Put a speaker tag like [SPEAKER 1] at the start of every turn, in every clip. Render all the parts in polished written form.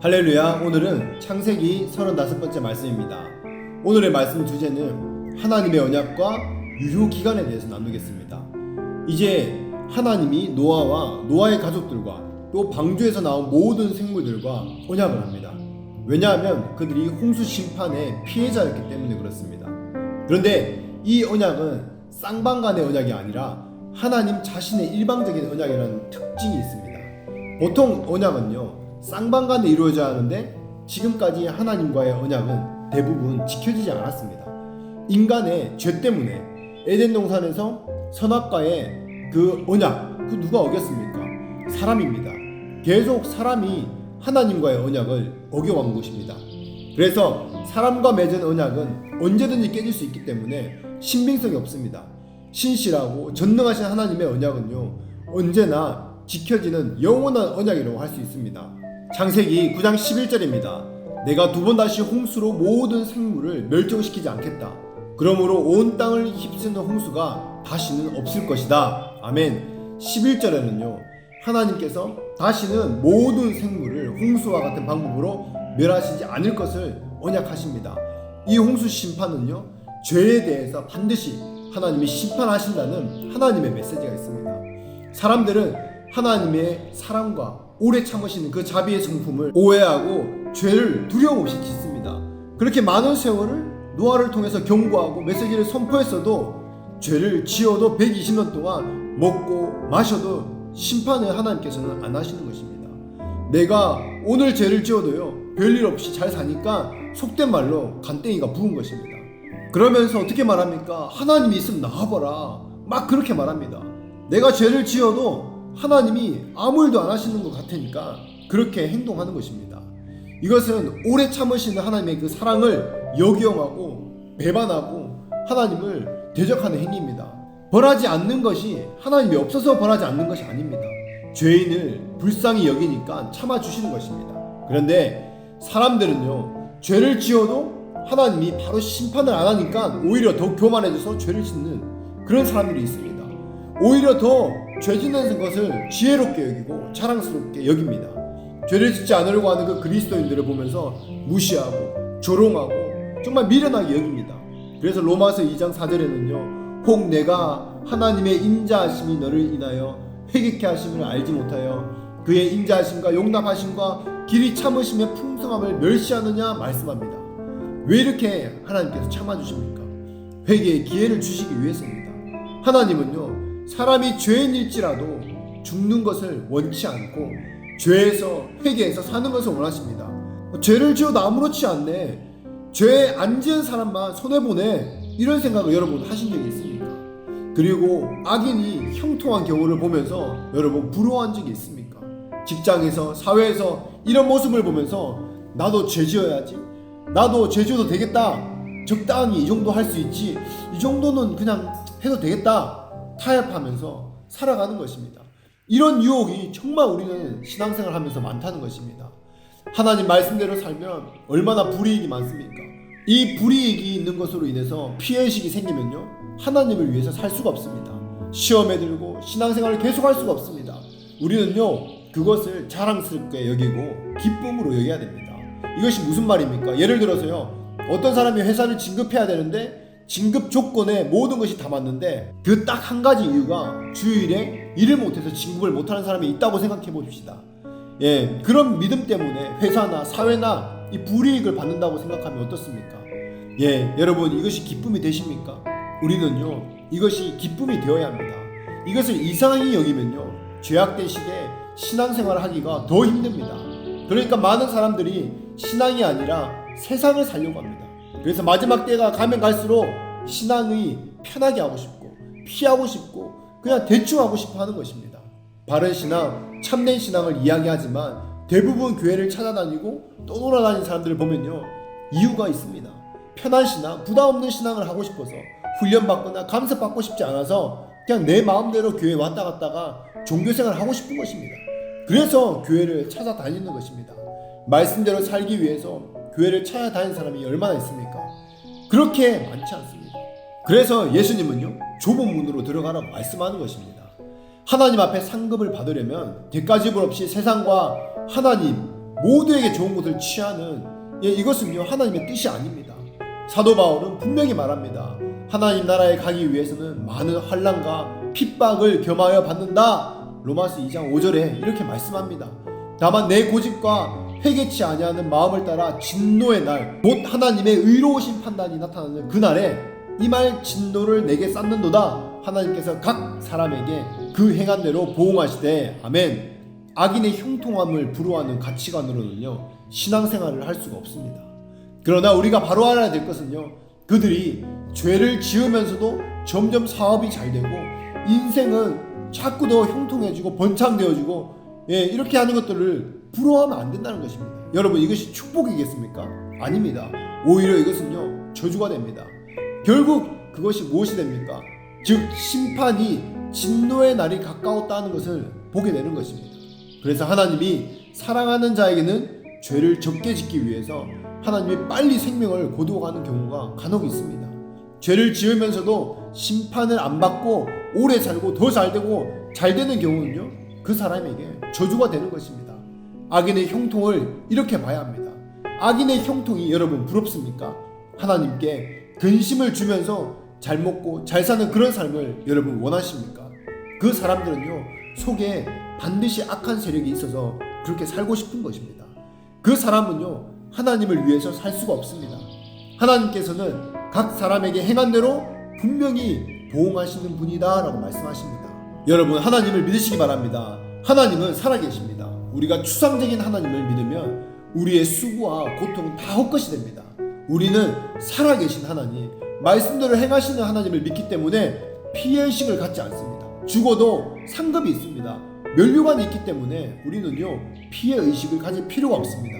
[SPEAKER 1] 할렐루야. 오늘은 창세기 35번째 말씀입니다. 오늘의 말씀 주제는 하나님의 언약과 유효 기간에 대해서 나누겠습니다. 이제 하나님이 노아와 노아의 가족들과 또 방주에서 나온 모든 생물들과 언약을 합니다. 왜냐하면 그들이 홍수 심판의 피해자였기 때문에 그렇습니다. 그런데 이 언약은 쌍방간의 언약이 아니라 하나님 자신의 일방적인 언약이라는 특징이 있습니다. 보통 언약은요 쌍방간에 이루어져야 하는데 지금까지 하나님과의 언약은 대부분 지켜지지 않았습니다. 인간의 죄 때문에 에덴 동산에서 선악과의 그 언약, 그 누가 어겼습니까? 사람입니다. 계속 사람이 하나님과의 언약을 어겨온 것입니다. 그래서 사람과 맺은 언약은 언제든지 깨질 수 있기 때문에 신빙성이 없습니다. 신실하고 전능하신 하나님의 언약은요 언제나 지켜지는 영원한 언약이라고 할 수 있습니다. 창세기 9장 11절입니다. 내가 두 번 다시 홍수로 모든 생물을 멸종시키지 않겠다. 그러므로 온 땅을 휩쓰는 홍수가 다시는 없을 것이다. 아멘. 11절에는요 하나님께서 다시는 모든 생물을 홍수와 같은 방법으로 멸하시지 않을 것을 언약하십니다. 이 홍수 심판은요 죄에 대해서 반드시 하나님이 심판하신다는 하나님의 메시지가 있습니다. 사람들은 하나님의 사랑과 오래 참으시는 그 자비의 성품을 오해하고 죄를 두려움 없이 짓습니다. 그렇게 많은 세월을 노아를 통해서 경고하고 메시지를 선포했어도 죄를 지어도 120년 동안 먹고 마셔도 심판을 하나님께서는 안 하시는 것입니다. 내가 오늘 죄를 지어도요 별일 없이 잘 사니까 속된 말로 간땡이가 부은 것입니다. 그러면서 어떻게 말합니까? 하나님이 있으면 나와봐라 막 그렇게 말합니다. 내가 죄를 지어도 하나님이 아무 일도 안 하시는 것 같으니까 그렇게 행동하는 것입니다. 이것은 오래 참으시는 하나님의 그 사랑을 역용하고 배반하고 하나님을 대적하는 행위입니다. 벌하지 않는 것이 하나님이 없어서 벌하지 않는 것이 아닙니다. 죄인을 불쌍히 여기니까 참아주시는 것입니다. 그런데 사람들은요 죄를 지어도 하나님이 바로 심판을 안 하니까 오히려 더 교만해져서 죄를 짓는 그런 사람들이 있습니다. 오히려 더 죄 짓는 것을 지혜롭게 여기고 자랑스럽게 여깁니다. 죄를 짓지 않으려고 하는 그 그리스도인들을 보면서 무시하고 조롱하고 정말 미련하게 여깁니다. 그래서 로마서 2장 4절에는요 혹 내가 하나님의 인자하심이 너를 인하여 회개케 하심을 알지 못하여 그의 인자하심과 용납하심과 길이 참으심의 풍성함을 멸시하느냐 말씀합니다. 왜 이렇게 하나님께서 참아주십니까? 회개의 기회를 주시기 위해서입니다. 하나님은요 사람이 죄인일지라도 죽는 것을 원치 않고 죄에서 회개해서 사는 것을 원하십니다. 죄를 지어도 아무렇지 않네, 죄 안 지은 사람만 손해보네, 이런 생각을 여러분 하신 적이 있습니까? 그리고 악인이 형통한 경우를 보면서 여러분 부러워한 적이 있습니까? 직장에서 사회에서 이런 모습을 보면서 나도 죄 지어야지, 나도 죄 지어도 되겠다, 적당히 이 정도 할 수 있지, 이 정도는 그냥 해도 되겠다 타협하면서 살아가는 것입니다. 이런 유혹이 정말 우리는 신앙생활 하면서 많다는 것입니다. 하나님 말씀대로 살면 얼마나 불이익이 많습니까? 이 불이익이 있는 것으로 인해서 피해의식이 생기면요 하나님을 위해서 살 수가 없습니다. 시험에 들고 신앙생활을 계속할 수가 없습니다. 우리는요 그것을 자랑스럽게 여기고 기쁨으로 여겨야 됩니다. 이것이 무슨 말입니까? 예를 들어서요 어떤 사람이 회사를 진급해야 되는데 진급 조건에 모든 것이 다 맞는데 그 딱 한 가지 이유가 주일에 일을 못해서 진급을 못하는 사람이 있다고 생각해 봅시다. 그런 믿음 때문에 회사나 사회나 이 불이익을 받는다고 생각하면 어떻습니까? 여러분 이것이 기쁨이 되십니까? 우리는요 이것이 기쁨이 되어야 합니다. 이것을 이상하게 여기면요 죄악된 시대에 신앙생활을 하기가 더 힘듭니다. 그러니까 많은 사람들이 신앙이 아니라 세상을 살려고 합니다. 그래서 마지막 때가 가면 갈수록 신앙이 편하게 하고 싶고 피하고 싶고 그냥 대충 하고 싶어 하는 것입니다. 바른 신앙, 참된 신앙을 이야기하지만 대부분 교회를 찾아다니고 떠돌아다니는 사람들을 보면요 이유가 있습니다. 편한 신앙, 부담 없는 신앙을 하고 싶어서 훈련받거나 감사받고 싶지 않아서 그냥 내 마음대로 교회에 왔다 갔다가 종교생활을 하고 싶은 것입니다. 그래서 교회를 찾아다니는 것입니다. 말씀대로 살기 위해서 교회를 찾아다니는 사람이 얼마나 있습니까? 그렇게 많지 않습니다. 그래서 예수님은요 좁은 문으로 들어가라고 말씀하는 것입니다. 하나님 앞에 상급을 받으려면 대가지불 없이 세상과 하나님 모두에게 좋은 것을 취하는 이것은요 하나님의 뜻이 아닙니다. 사도 바울은 분명히 말합니다. 하나님 나라에 가기 위해서는 많은 환난과 핍박을 겸하여 받는다. 로마서 2장 5절에 이렇게 말씀합니다. 다만 내 고집과 회개치 아니하는 마음을 따라 진노의 날, 곧 하나님의 의로우신 판단이 나타나는 그날에 이 말 진노를 내게 쌓는도다. 하나님께서 각 사람에게 그 행한 대로 보응하시되 아멘. 악인의 형통함을 불허하는 가치관으로는요 신앙생활을 할 수가 없습니다. 그러나 우리가 바로 알아야 될 것은요, 그들이 죄를 지으면서도 점점 사업이 잘 되고 인생은 자꾸 더 형통해지고 번창되어지고 이렇게 하는 것들을 부러워하면 안 된다는 것입니다. 여러분, 이것이 축복이겠습니까? 아닙니다. 오히려 이것은요 저주가 됩니다. 결국 그것이 무엇이 됩니까? 즉 심판이, 진노의 날이 가까웠다는 것을 보게 되는 것입니다. 그래서 하나님이 사랑하는 자에게는 죄를 적게 짓기 위해서 하나님이 빨리 생명을 거두어가는 경우가 간혹 있습니다. 죄를 지으면서도 심판을 안 받고 오래 살고 더 잘 되고 잘 되는 경우는요 그 사람에게 저주가 되는 것입니다. 악인의 형통을 이렇게 봐야 합니다. 악인의 형통이 여러분 부럽습니까? 하나님께 근심을 주면서 잘 먹고 잘 사는 그런 삶을 여러분 원하십니까? 그 사람들은요 속에 반드시 악한 세력이 있어서 그렇게 살고 싶은 것입니다. 그 사람은요 하나님을 위해서 살 수가 없습니다. 하나님께서는 각 사람에게 행한 대로 분명히 보응하시는 분이다 라고 말씀하십니다. 여러분, 하나님을 믿으시기 바랍니다. 하나님은 살아계십니다. 우리가 추상적인 하나님을 믿으면 우리의 수고와 고통은 다 헛것이 됩니다. 우리는 살아계신 하나님, 말씀대로 행하시는 하나님을 믿기 때문에 피해의식을 갖지 않습니다. 죽어도 상급이 있습니다. 면류관이 있기 때문에 우리는요 피해의식을 가질 필요가 없습니다.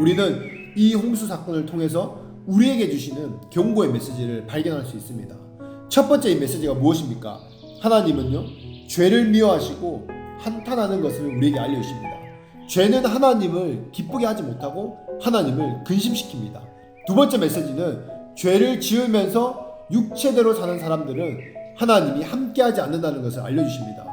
[SPEAKER 1] 우리는 이 홍수 사건을 통해서 우리에게 주시는 경고의 메시지를 발견할 수 있습니다. 첫 번째 이 메시지가 무엇입니까? 하나님은요 죄를 미워하시고 한탄하는 것을 우리에게 알려주십니다. 죄는 하나님을 기쁘게 하지 못하고 하나님을 근심시킵니다. 두 번째 메시지는 죄를 지으면서 육체대로 사는 사람들은 하나님이 함께하지 않는다는 것을 알려주십니다.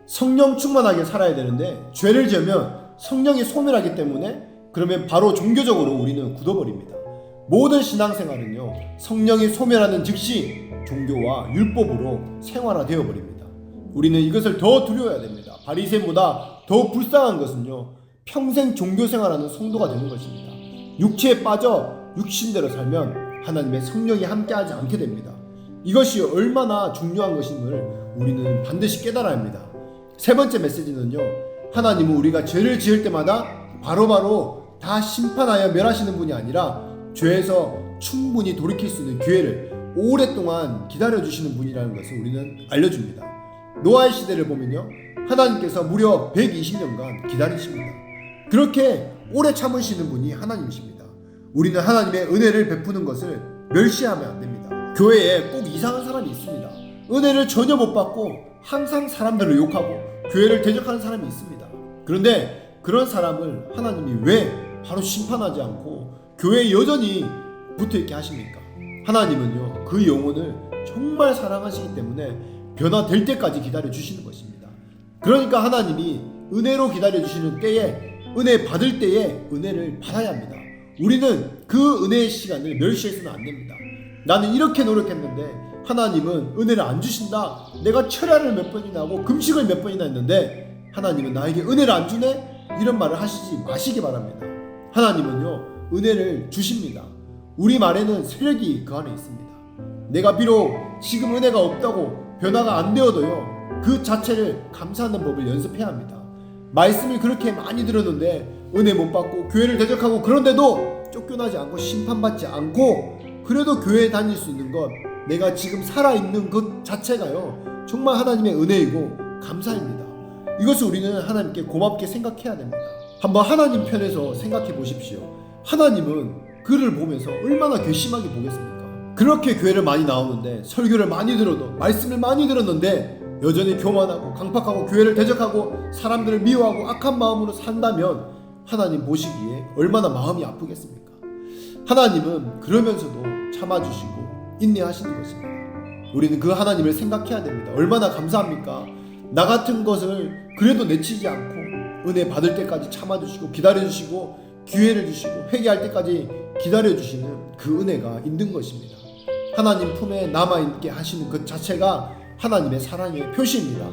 [SPEAKER 1] 성령 충만하게 살아야 되는데 죄를 지으면 성령이 소멸하기 때문에 그러면 바로 종교적으로 우리는 굳어버립니다. 모든 신앙생활은요 성령이 소멸하는 즉시 종교와 율법으로 생활화되어 버립니다. 우리는 이것을 더 두려워해야 됩니다. 바리새인보다 더 불쌍한 것은요 평생 종교생활하는 성도가 되는 것입니다. 육체에 빠져 육신대로 살면 하나님의 성령이 함께하지 않게 됩니다. 이것이 얼마나 중요한 것임을 우리는 반드시 깨달아야 합니다. 세 번째 메시지는요, 하나님은 우리가 죄를 지을 때마다 바로바로 다 심판하여 멸하시는 분이 아니라 죄에서 충분히 돌이킬 수 있는 기회를 오랫동안 기다려주시는 분이라는 것을 우리는 알려줍니다. 노아의 시대를 보면요, 하나님께서 무려 120년간 기다리십니다. 그렇게 오래 참으시는 분이 하나님이십니다. 우리는 하나님의 은혜를 베푸는 것을 멸시하면 안 됩니다. 교회에 꼭 이상한 사람이 있습니다. 은혜를 전혀 못 받고 항상 사람들을 욕하고 교회를 대적하는 사람이 있습니다. 그런데 그런 사람을 하나님이 왜 바로 심판하지 않고 교회에 여전히 붙어있게 하십니까? 하나님은요 그 영혼을 정말 사랑하시기 때문에 변화될 때까지 기다려주시는 것입니다. 그러니까 하나님이 은혜로 기다려주시는 때에, 은혜 받을 때에 은혜를 받아야 합니다. 우리는 그 은혜의 시간을 멸시해서는 안 됩니다. 나는 이렇게 노력했는데 하나님은 은혜를 안 주신다. 내가 철야를 몇 번이나 하고 금식을 몇 번이나 했는데 하나님은 나에게 은혜를 안 주네? 이런 말을 하시지 마시기 바랍니다. 하나님은요 은혜를 주십니다. 우리 말에는 세력이 그 안에 있습니다. 내가 비록 지금 은혜가 없다고 변화가 안 되어도요 그 자체를 감사하는 법을 연습해야 합니다. 말씀을 그렇게 많이 들었는데 은혜 못 받고 교회를 대적하고 그런데도 쫓겨나지 않고 심판받지 않고 그래도 교회에 다닐 수 있는 것, 내가 지금 살아있는 것 자체가요 정말 하나님의 은혜이고 감사입니다. 이것을 우리는 하나님께 고맙게 생각해야 됩니다. 한번 하나님 편에서 생각해 보십시오. 하나님은 그를 보면서 얼마나 괘씸하게 보겠습니까? 그렇게 교회를 많이 나오는데, 설교를 많이 들어도, 말씀을 많이 들었는데 여전히 교만하고 강팍하고 교회를 대적하고 사람들을 미워하고 악한 마음으로 산다면 하나님 보시기에 얼마나 마음이 아프겠습니까? 하나님은 그러면서도 참아주시고 인내하시는 것입니다. 우리는 그 하나님을 생각해야 됩니다. 얼마나 감사합니까? 나 같은 것을 그래도 내치지 않고 은혜 받을 때까지 참아주시고 기다려주시고 기회를 주시고 회개할 때까지 기다려주시는 그 은혜가 있는 것입니다. 하나님 품에 남아있게 하시는 것 자체가 하나님의 사랑의 표시입니다.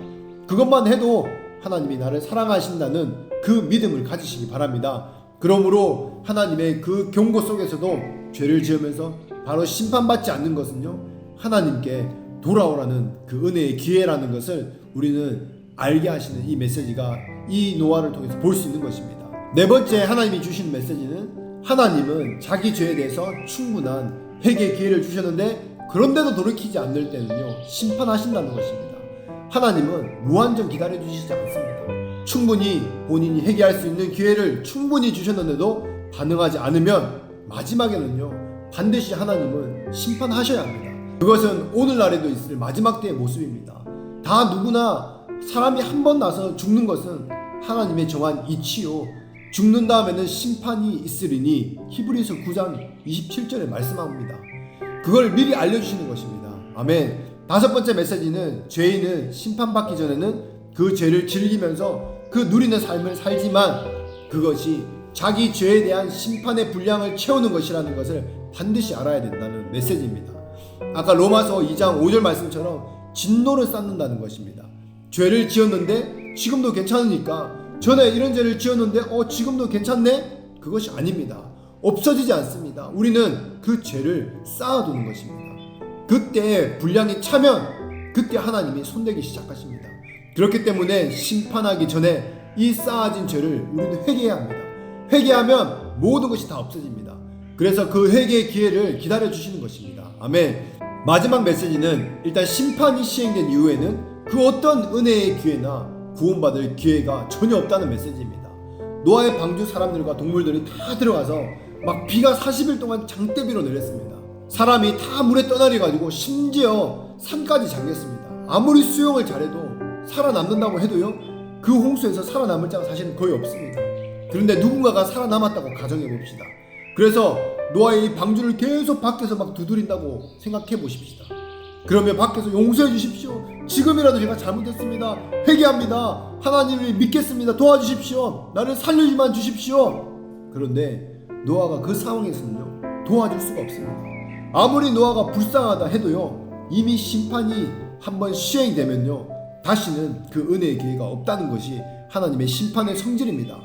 [SPEAKER 1] 그것만 해도 하나님이 나를 사랑하신다는 그 믿음을 가지시기 바랍니다. 그러므로 하나님의 그 경고 속에서도 죄를 지으면서 바로 심판받지 않는 것은요, 하나님께 돌아오라는 그 은혜의 기회라는 것을 우리는 알게 하시는 이 메시지가 이 노아를 통해서 볼 수 있는 것입니다. 네 번째 하나님이 주신 메시지는, 하나님은 자기 죄에 대해서 충분한 회개의 기회를 주셨는데 그런데도 돌이키지 않을 때는요, 심판하신다는 것입니다. 하나님은 무한정 기다려주시지 않습니다. 충분히 본인이 회개할 수 있는 기회를 충분히 주셨는데도 반응하지 않으면 마지막에는요, 반드시 하나님은 심판하셔야 합니다. 그것은 오늘날에도 있을 마지막 때의 모습입니다. 다 누구나 사람이 한 번 나서 죽는 것은 하나님의 정한 이치요, 죽는 다음에는 심판이 있으리니 히브리서 9장 27절에 말씀합니다. 그걸 미리 알려주시는 것입니다. 아멘. 다섯 번째 메시지는, 죄인은 심판받기 전에는 그 죄를 즐기면서 그 누리는 삶을 살지만 그것이 자기 죄에 대한 심판의 분량을 채우는 것이라는 것을 반드시 알아야 된다는 메시지입니다. 아까 로마서 2장 5절 말씀처럼 진노를 쌓는다는 것입니다. 죄를 지었는데 지금도 괜찮으니까, 전에 이런 죄를 지었는데 지금도 괜찮네? 그것이 아닙니다. 없어지지 않습니다. 우리는 그 죄를 쌓아두는 것입니다. 그때 분량이 차면 그때 하나님이 손대기 시작하십니다. 그렇기 때문에 심판하기 전에 이 쌓아진 죄를 우리는 회개해야 합니다. 회개하면 모든 것이 다 없어집니다. 그래서 그 회개의 기회를 기다려주시는 것입니다. 아멘. 마지막 메시지는, 일단 심판이 시행된 이후에는 그 어떤 은혜의 기회나 구원받을 기회가 전혀 없다는 메시지입니다. 노아의 방주 사람들과 동물들이 다 들어가서 막 비가 40일 동안 장대비로 내렸습니다. 사람이 다 물에 떠내려가지고 심지어 산까지 잠겼습니다. 아무리 수영을 잘해도 살아남는다고 해도요, 그 홍수에서 살아남을 자가 사실은 거의 없습니다. 그런데 누군가가 살아남았다고 가정해 봅시다. 그래서 노아의 이 방주를 계속 밖에서 막 두드린다고 생각해 보십시다. 그러면 밖에서 용서해 주십시오, 지금이라도 제가 잘못했습니다, 회개합니다, 하나님을 믿겠습니다, 도와주십시오, 나를 살리지만 주십시오. 그런데 노아가 그 상황에서는요, 도와줄 수가 없습니다. 아무리 노아가 불쌍하다 해도요, 이미 심판이 한번 시행되면요, 다시는 그 은혜의 기회가 없다는 것이 하나님의 심판의 성질입니다.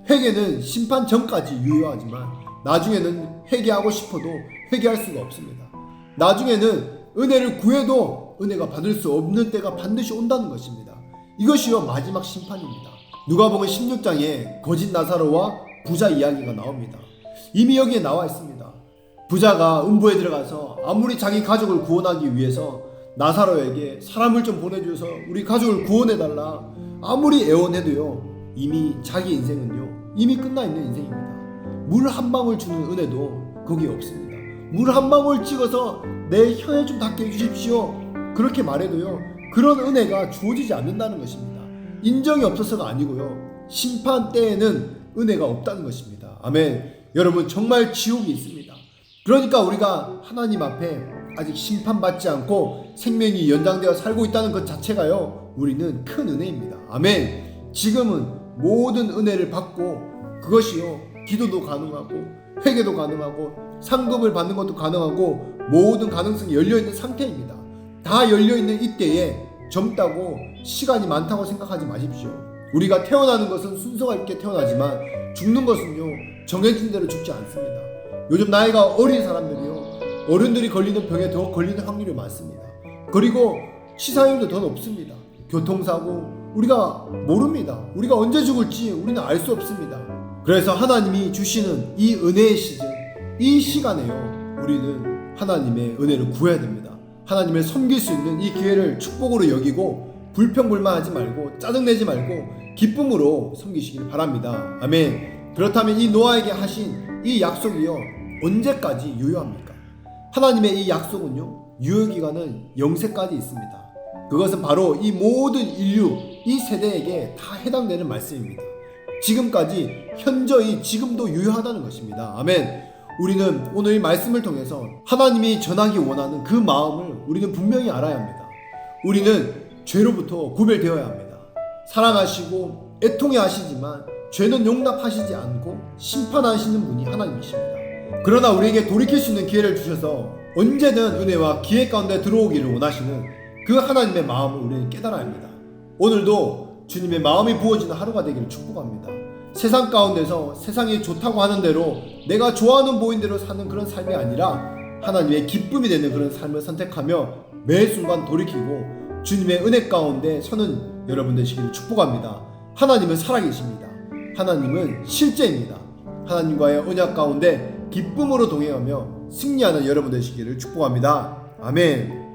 [SPEAKER 1] 회개는 심판 전까지 유효하지만 나중에는 회개하고 싶어도 회개할 수가 없습니다. 나중에는 은혜를 구해도 은혜가 받을 수 없는 때가 반드시 온다는 것입니다. 이것이요, 마지막 심판입니다. 누가복음 16장에 거짓 나사로와 부자 이야기가 나옵니다. 이미 여기에 나와 있습니다. 부자가 음부에 들어가서 아무리 자기 가족을 구원하기 위해서 나사로에게 사람을 좀 보내줘서 우리 가족을 구원해달라 아무리 애원해도요, 이미 자기 인생은요, 이미 끝나 있는 인생입니다. 물 한 방울 주는 은혜도 거기에 없습니다. 물 한 방울 찍어서 내 혀에 좀 닿게 해주십시오, 그렇게 말해도요, 그런 은혜가 주어지지 않는다는 것입니다. 인정이 없어서가 아니고요, 심판 때에는 은혜가 없다는 것입니다. 아멘. 여러분, 정말 지옥이 있습니다. 그러니까 우리가 하나님 앞에 아직 심판받지 않고 생명이 연장되어 살고 있다는 것 자체가요, 우리는 큰 은혜입니다. 아멘. 지금은 모든 은혜를 받고 그것이요, 기도도 가능하고 회개도 가능하고 상급을 받는 것도 가능하고 모든 가능성이 열려있는 상태입니다. 다 열려있는 이때에 젊다고 시간이 많다고 생각하지 마십시오. 우리가 태어나는 것은 순서가 있게 태어나지만 죽는 것은요, 정해진 대로 죽지 않습니다. 요즘 나이가 어린 사람들이요, 어른들이 걸리는 병에 더 걸리는 확률이 많습니다. 그리고 치사율도 더 높습니다. 교통사고, 우리가 모릅니다. 우리가 언제 죽을지 우리는 알 수 없습니다. 그래서 하나님이 주시는 이 은혜의 시즌, 이 시간에요, 우리는 하나님의 은혜를 구해야 됩니다. 하나님을 섬길 수 있는 이 기회를 축복으로 여기고 불평불만하지 말고 짜증내지 말고 기쁨으로 섬기시길 바랍니다. 아멘. 그렇다면 이 노아에게 하신 이 약속이요, 언제까지 유효합니까? 하나님의 이 약속은요, 유효기간은 영세까지 있습니다. 그것은 바로 이 모든 인류, 이 세대에게 다 해당되는 말씀입니다. 지금까지 현저히 지금도 유효하다는 것입니다. 아멘. 우리는 오늘 이 말씀을 통해서 하나님이 전하기 원하는 그 마음을 우리는 분명히 알아야 합니다. 우리는 죄로부터 구별되어야 합니다. 사랑하시고 애통해 하시지만 죄는 용납하시지 않고 심판하시는 분이 하나님이십니다. 그러나 우리에게 돌이킬 수 있는 기회를 주셔서 언제든 은혜와 기회 가운데 들어오기를 원하시는 그 하나님의 마음을 우리는 깨달아야 합니다. 오늘도 주님의 마음이 부어지는 하루가 되기를 축복합니다. 세상 가운데서 세상이 좋다고 하는 대로 내가 좋아하는 보인 대로 사는 그런 삶이 아니라 하나님의 기쁨이 되는 그런 삶을 선택하며 매 순간 돌이키고 주님의 은혜 가운데 서는 여러분 되시기를 축복합니다. 하나님은 살아계십니다. 하나님은 실제입니다. 하나님과의 언약 가운데 기쁨으로 동행하며 승리하는 여러분 되시기를 축복합니다. 아멘.